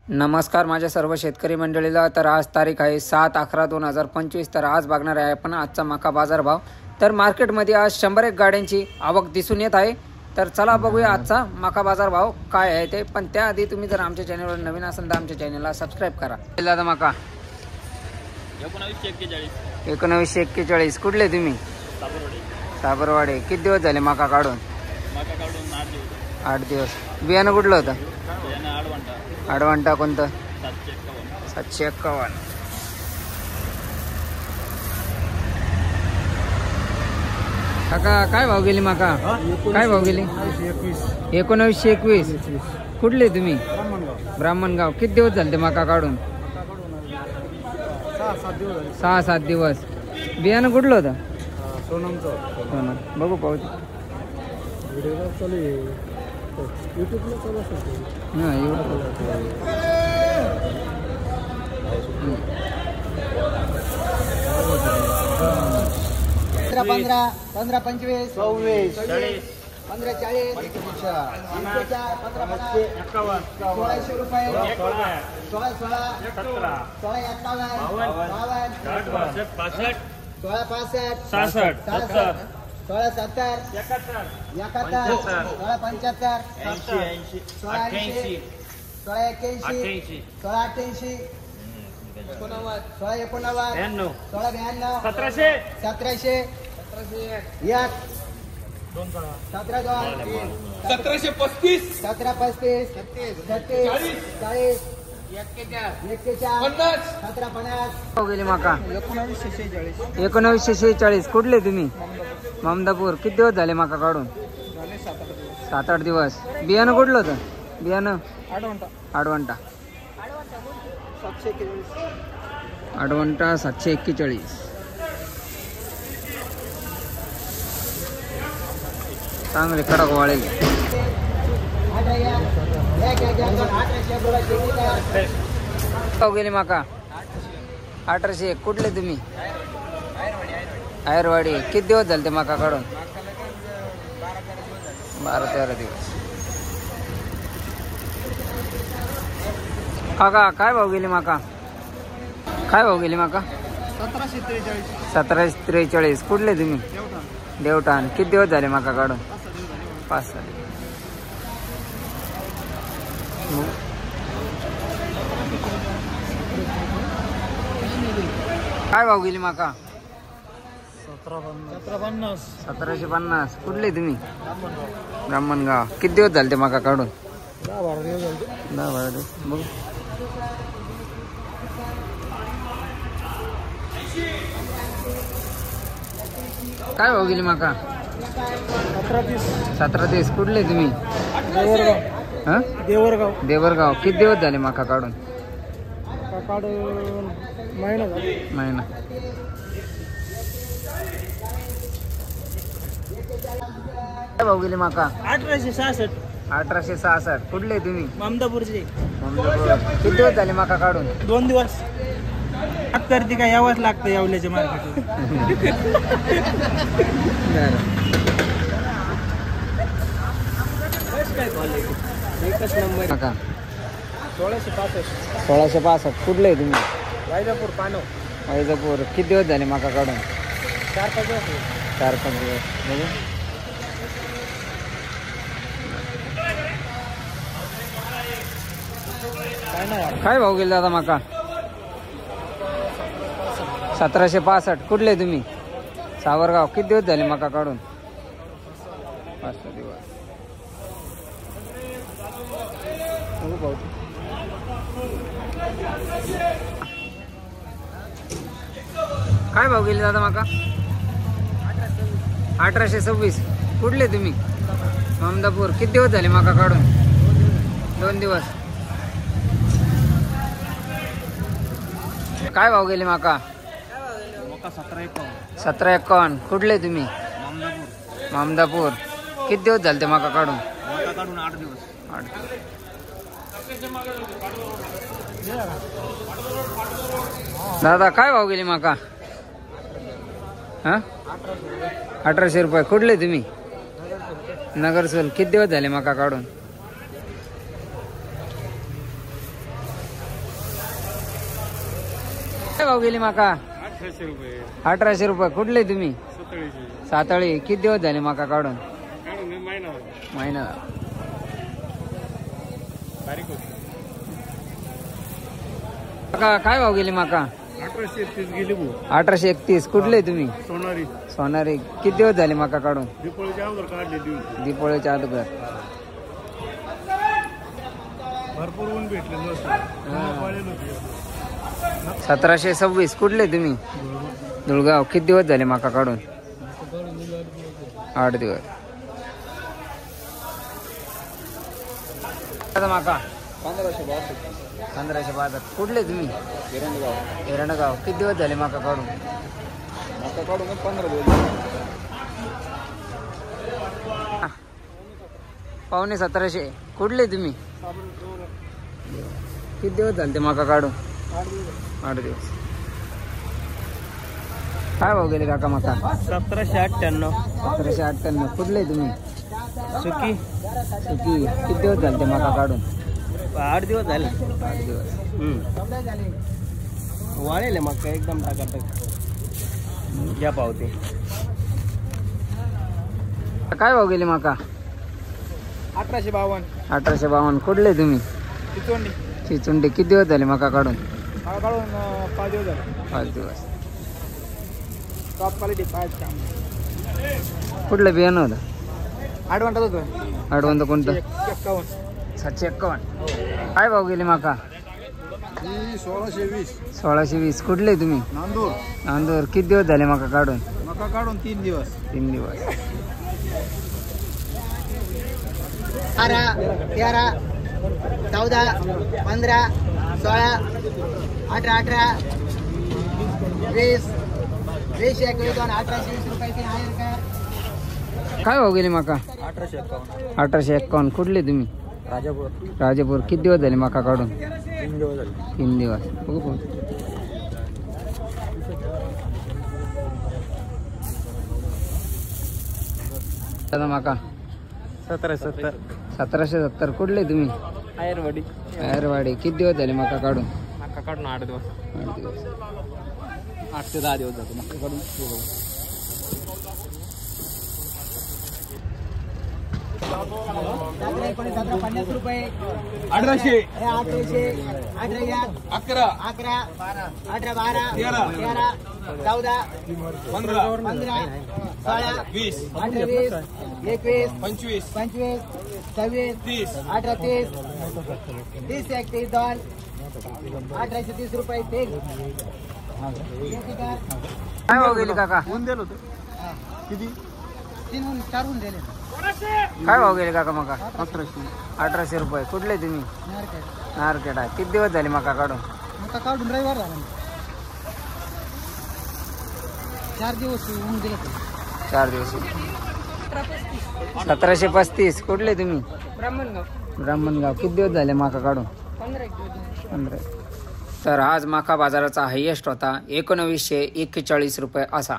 नमस्कार माझ्या सर्व शेतकरी मंडळीला। तर आज तारीख आहे 7/11/2025। तर आज बघणार आहे आपण आजचा मका बाजार भाव। तर मार्केटमध्ये आज 100 गाड्यांची आवक दिसून येत आहे। तर चला बघूया आजचा मका बाजार भाव काय आहे ते। पण त्याआधी तुम्ही जर आमच्या चॅनलवर नवीन असाल तर आमच्या चॅनलला सबस्क्राइब करा। दादा मका 1941 कुठले तुम्ही? साबरवाडी। किती दिवस झाले मका काढून? 8 दिवस। बियाणं कुठलं होतं? आडवंटा कोणतं? 751। काका काय भाव गेली मका? काय भाव गेली? 1921। कुठले तुम्ही? ब्राह्मणगाव। किती दिवस झाले ते मका काढून? 6-7 दिवस। बियाणं कुठलं होतं? सोनम। बघू पाहू ना एवढं। 15, 25, 26, 15, 40, 15, 1600 रुपये, 16, 1946। कुठले तुम्ही? ममदापूर। किती दिवस झाले मका काढून? 7-8 दिवस। बियाणं कुठलं होतं? बियाणं आडवंटा 741। चांगले कडक वाळेल गेली मका 1801। कुठले तुम्ही? आयरवाडी। किती दिवस झाले ते मका काढून? 12-13 दिवस। काका काय भाव गेली मका? काय भाव गेली मका? 1743। कुठले तुम्ही? देवठाण। किती दिवस झाले मका काढून? 5-6 दिवस। काय भाव गेली मका? 1750। कुठले तुम्ही? ब्राह्मणगाव। किती दिवस झाले ते मका काढून? 10-12 दिवस। बघू काय भाव गेली मका? 1730। कुठले तुम्ही? देवरगाव। किती दिवस झाले मका काढून? महिना। काय भाव गेली मका? 1866। कुठले तुम्ही? ममदापूरचे। किती दिवस झाले मका काढून? 2 दिवस। करते काय यावंच लागतं यावल्याच्या मार्केटला। एकच नंबर मका 1665। 1665। कुठले तुम्ही? वैजापूर पानो। वैजापूर। किती दिवस झाले मका काढून? 4-5 दिवस। 4-5 दिवस। बघू काय भाव गेले दादा मका? 1765। कुठले तुम्ही? सावरगाव। किती दिवस झाले मका काढून? 5-6 दिवस। काय भाव गेले दादा मका? 1826। कुठले तुम्ही? ममदापूर। किती दिवस झाले मका काढून? 2 दिवस। काय भाव गेले मका? 1751। कुठले तुम्ही? ममदापूर। किती दिवस झाले ते मका काढून? 8 दिवस। 8 दिवस। दादा काय भाव गेली मका? 1800 रुपये। कुठले तुम्ही? नगरसोल। किती दिवस झाले मका काढून? काय भाव गेली माका? 1800 रुपये. 1800 रुपये. कुठले तुम्ही? सतळीचे. सातळी. किती दिवस झाले माका काढून? काढून महिना महिना. तारीख होती. माका काय भाव गेली माका? 1831 गेली भाऊ. 1831. कुठले तुम्ही? सोनारी. सोनारी. किती दिवस झाले माका काढून? दीपोळीच्या अगोदर काढलेली होती. दीपोळीच्या अगोदर. भरपूर ऊन भेटले मस्त. 1726. कुठले तुम्ही? धुळगाव. किती दिवस झाले माका काढून? 8 दिवस. माका 1562. कुठले तुम्ही? एरंडगाव. किती दिवस झाले माका काढून? 15 दिवस. पावणे 1700. कुठले तुम्ही? किती दिवस झाले ते माका काढून? 8 दिवस. काय भाव गेले काका माका? 1798. 1798. कुठले तुम्ही? सुकी. सुकी. किती दिवस झाले ते माका काढून? 8 दिवस झाले. 8 दिवस. वाळेल मग एकदम टाकाटक. घ्या पावते. काय भाव गेले माका? 1852. 1852. कुठले तुम्ही? चिचोंडी. चिचुंडे. किती दिवस झाले माका काढून? काढून 5 दिवस झाले. 5 दिवस. टॉप क्वालिटी 5 काम. कुठलं बियाणं होतं? ॲडव्हान्स होतो. अडवंत कोणतं? 51. 751. काय भाव गेले माका? 1620. 1620. कुठले तुम्ही? नांदूर. नांदूर. किती दिवस झाले माका काढून? मका काढून 3 दिवस. 3 दिवस. 12, 13, 14, 15, 16, 18, 20, 20, 21, 1820 रुपयाची आहे का? काय भाव गेले माका? 1851. 1851. कुठले तुम्ही? राजापूर. राजापूर. किती दिवस झाले माका काढून? 3 दिवस झाले. 3 दिवस. बघू पाहू. दादा माका 1770. 1770. कुठले तुम्ही? आयरवाडी. अरवाडी. किती दिवस झाले माका काढून? मका काढून 8 दिवस. 8 दिवस. 8 ते 10 दिवस जातो मका काढून. दादरा 50 रुपये. 1800. 1800, 18, 11. 11, 18, 12, 13, 14, 15. 15, 16, 20. 18, 20, 21, 25. 25, 26, 30. 18, 30, 30, 31, 2, 1830 रुपये. काय भाव गेले काका? ऊन दिलं होतं. किती? 4 दिले. काय भाव गेले काका माका? 1800 रुपये. कुठले तुम्ही? नारकेट आहे. किती दिवस झाले माका काढून? मका काढून रविवार झाला. 4 दिवस ऊन दिलं. 4 दिवस. 1735. कुठले तुम्ही? ब्राह्मणगाव. किती दिवस झाले माका काढून? 15. तर आज माका बाजाराचा हायेस्ट होता 1941 रुपये असा.